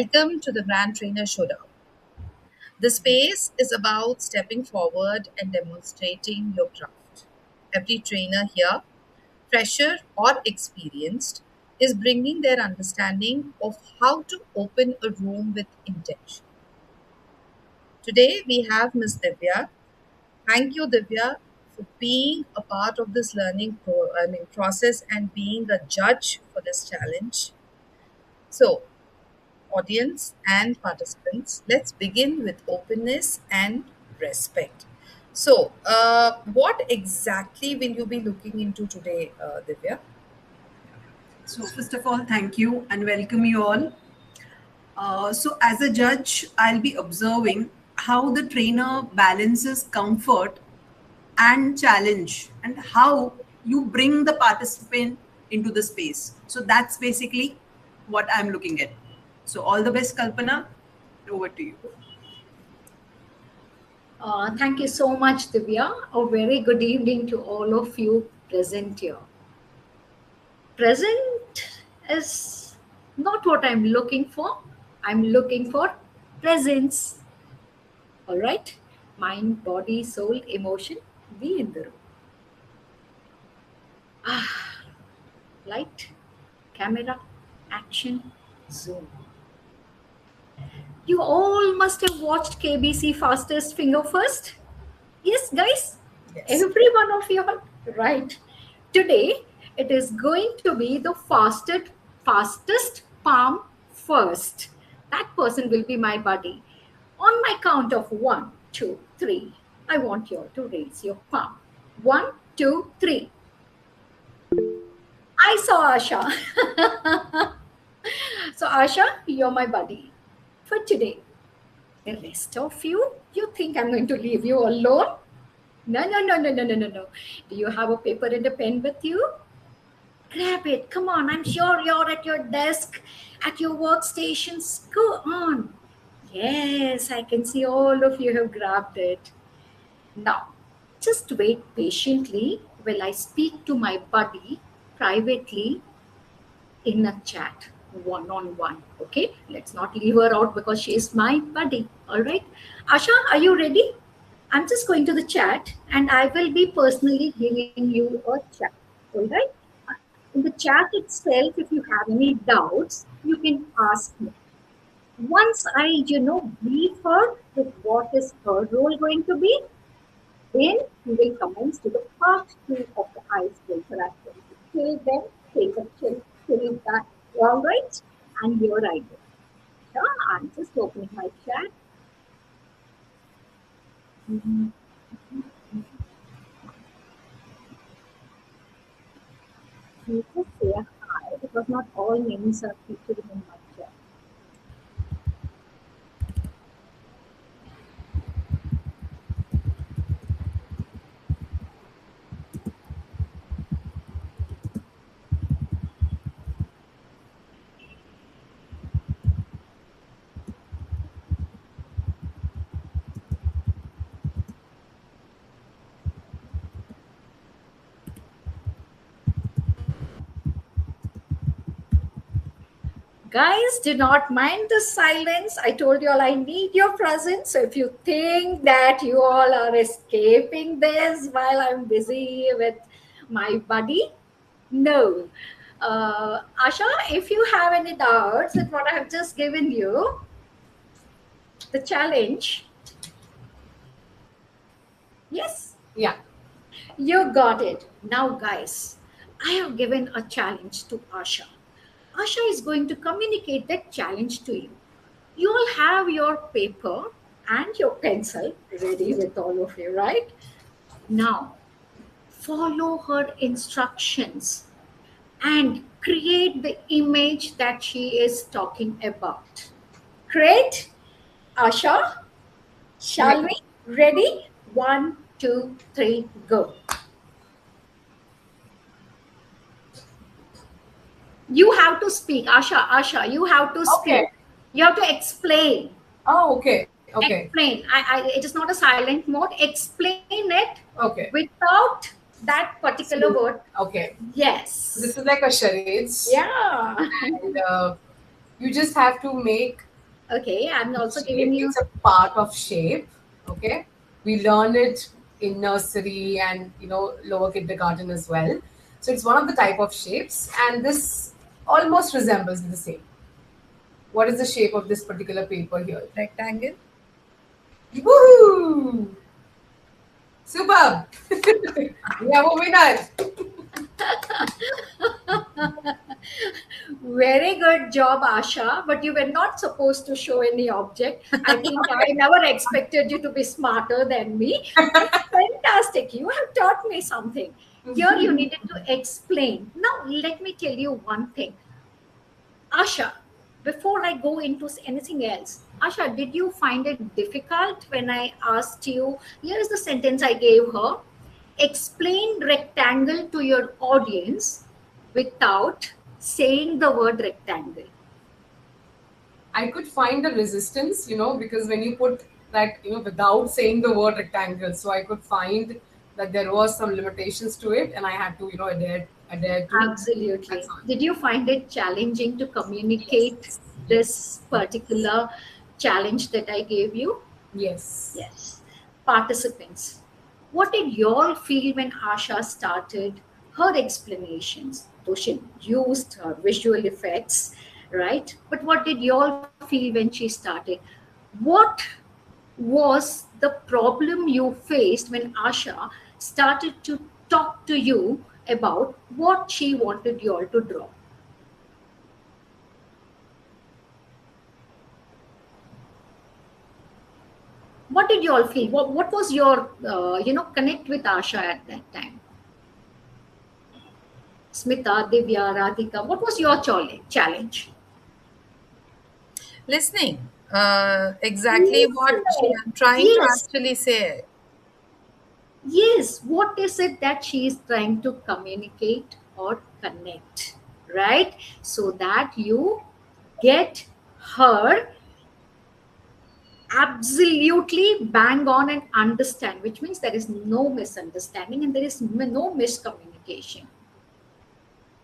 Welcome to the Brand Trainer Showdown. The space is about stepping forward and demonstrating your craft. Every trainer here, fresher or experienced, is bringing their understanding of how to open a room with intention. Today we have Ms. Divya. Thank you, Divya, for being a part of this process and being a judge for this challenge. So, audience and participants, let's begin with openness and respect. So, what exactly will you be looking into today, Divya? So, first of all, thank you and welcome you all. So, as a judge, I'll be observing how the trainer balances comfort and challenge and how you bring the participant into the space. So, that's basically what I'm looking at. So, all the best, Kalpana. Over to you. Thank you so much, Divya. A very good evening to all of you present here. Present is not what I'm looking for. I'm looking for presence. All right? Mind, body, soul, emotion, be in the room. Light, camera, action, zoom. You all must have watched KBC Fastest Finger First. Yes, guys? Yes. Every one of you are right. Today, it is going to be the fastest palm first. That person will be my buddy. On my count of 1, 2, 3, I want you all to raise your palm. 1, 2, 3. I saw Asha. So, Asha, you're my buddy for today. The rest of you, you think I'm going to leave you alone? No, no, no, no, no, no, no, no. Do you have a paper and a pen with you? Grab it. Come on. I'm sure you're at your desk, at your workstations. Go on. Yes, I can see all of you have grabbed it. Now, just wait patiently while I speak to my buddy privately in a chat, one on one. Okay, let's not leave her out because she's my buddy. All right, Asha, are you ready? I'm just going to the chat and I will be personally giving you a chat. All right, in the chat itself, if you have any doubts, you can ask me. Once I brief her with what is her role going to be, then we will commence to the part 2 of the icebreaker activity. Till then, take a chill back, all right? And your idea. Yeah, I'm just opening my chat. Mhm. You just say hi because not all names are featured in my chat. Guys, do not mind the silence. I told you all I need your presence. So if you think that you all are escaping this while I'm busy with my buddy, no. Asha, if you have any doubts with what I have just given you, the challenge, yes, Yeah. you got it. Now, guys, I have given a challenge to Asha. Asha is going to communicate that challenge to you. You all have your paper and your pencil ready with all of you, right? Now, follow her instructions and create the image that she is talking about. Great. Asha, shall we? Ready? 1, 2, 3, go. You have to speak, Asha, you have to speak. Okay. You have to explain. Oh, okay. Okay. Explain. It is not a silent mode. Explain it Okay. without that particular word. Okay. Yes. This is like a charades. Yeah. And you just have to make Okay, I'm also Shape, giving you. it's a part of shape. Okay, we learn it in nursery and lower kindergarten as well. So it's one of the type of shapes, and this almost resembles the same. What is the shape of this particular paper here? Rectangle. Woohoo! Superb! We have a winner. Very good job, Asha, but you were not supposed to show any object. I think I never expected you to be smarter than me. But fantastic. You have taught me something. Here you needed to explain. Now, let me tell you one thing. Asha, before I go into anything else, Asha, did you find it difficult when I asked you? Here is the sentence I gave her: explain rectangle to your audience without saying the word rectangle. I could find the resistance, because when you put that, without saying the word rectangle, so I could find that there was some limitations to it, and I had to, adhere to. That's Absolutely. all. Did you find it challenging to communicate Yes. this Yes. particular challenge that I gave you? Yes. Yes. Participants, what did you all feel when Asha started her explanations? Though she used her visual effects, right? But what did you all feel when she started? What was the problem you faced when Asha started to talk to you about what she wanted you all to draw? What did you all feel? What was your, connect with Asha at that time? Smita, Divya, Radhika, what was your challenge? Listening. Exactly what she Listen. am trying to Yes, actually say. yes. What is it that she is trying to communicate or connect, right? So that you get her absolutely bang on and understand, which means there is no misunderstanding and there is no miscommunication.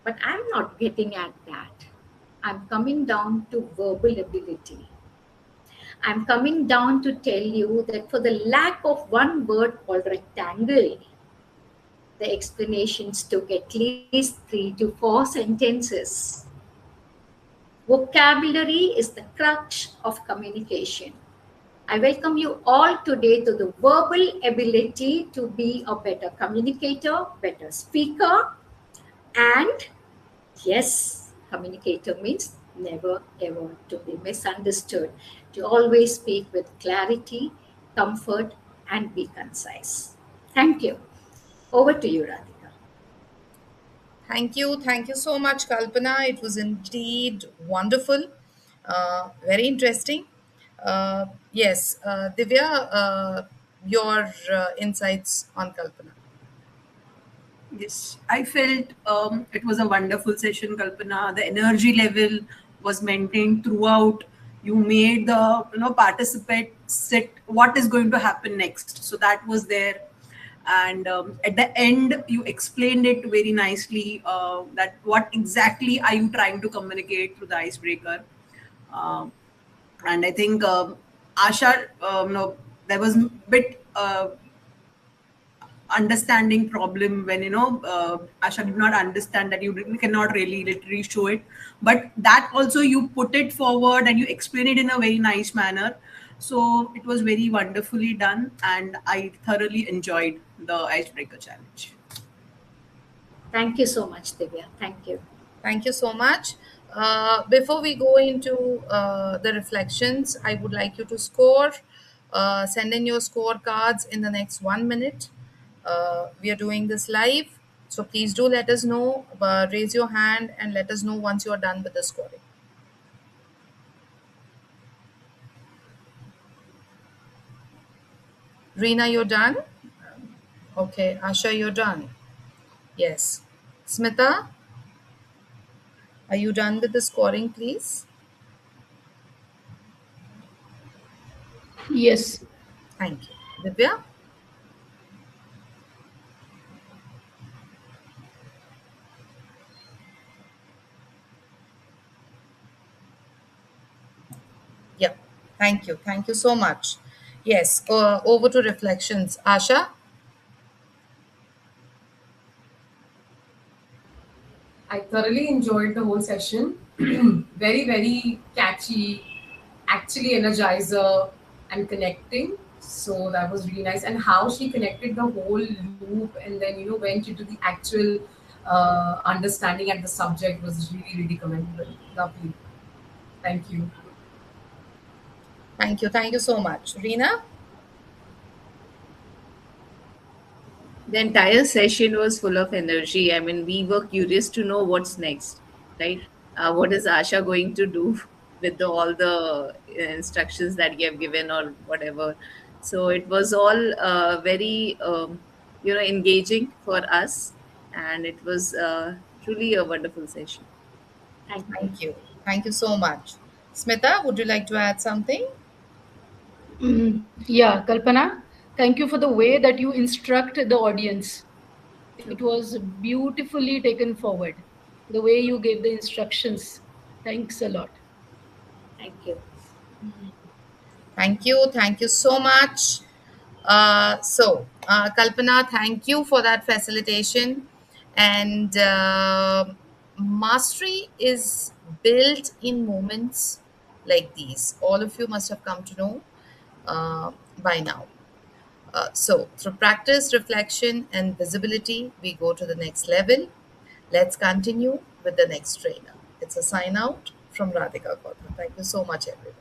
But I'm not getting at that. I'm coming down to verbal ability. I'm coming down to tell you that for the lack of one word called rectangle, the explanations took at least 3 to 4 sentences. Vocabulary is the crux of communication. I welcome you all today to the verbal ability to be a better communicator, better speaker, and yes, communicator means never ever to be misunderstood, to always speak with clarity, comfort, and be concise. Thank you. Over to you, Radhika. Thank you. Thank you so much, Kalpana. It was indeed wonderful. Very interesting. Yes, Divya, your insights on Kalpana. Yes, I felt it was a wonderful session, Kalpana. The energy level was maintained throughout. You made the participant sit what is going to happen next. So that was there, and at the end you explained it very nicely. That what exactly are you trying to communicate through the icebreaker? Um, and I think Asha, there was a bit. Understanding problem when Asha did not understand that you cannot really literally show it, but that also you put it forward and you explain it in a very nice manner. So it was very wonderfully done, and I thoroughly enjoyed the icebreaker challenge. Thank you so much, Divya. Thank you. Thank you so much. Before we go into the reflections, I would like you to score. Send in your scorecards in the next 1 minute. We are doing this live, so please do let us know. Raise your hand and let us know once you are done with the scoring. Reena, you're done? Okay. Asha, you're done? Yes. Smita, are you done with the scoring, please? Yes. Thank you. Divya? Yeah. Thank you. Thank you so much. Yes. Over to reflections. Asha? I thoroughly enjoyed the whole session. Very, very catchy, actually energizer and connecting. So that was really nice. And how she connected the whole loop and then, went into the actual understanding at the subject was really, really commendable. Lovely. Thank you. Thank you. Thank you so much. Reena? The entire session was full of energy. I mean, we were curious to know what's next, right? What is Asha going to do with all the instructions that you have given or whatever? So it was all very, engaging for us, and it was truly a wonderful session. Thank you. Thank you. Thank you so much. Smita, would you like to add something? Yeah, Kalpana, thank you for the way that you instruct the audience. It was beautifully taken forward. The way you gave the instructions. Thanks a lot. Thank you. Thank you. Thank you so much. Kalpana, thank you for that facilitation. And mastery is built in moments like these. All of you must have come to know by now. Through practice, reflection, and visibility, we go to the next level. Let's continue with the next trainer. It's a sign out from Radhika Kotha. Thank you so much, everyone.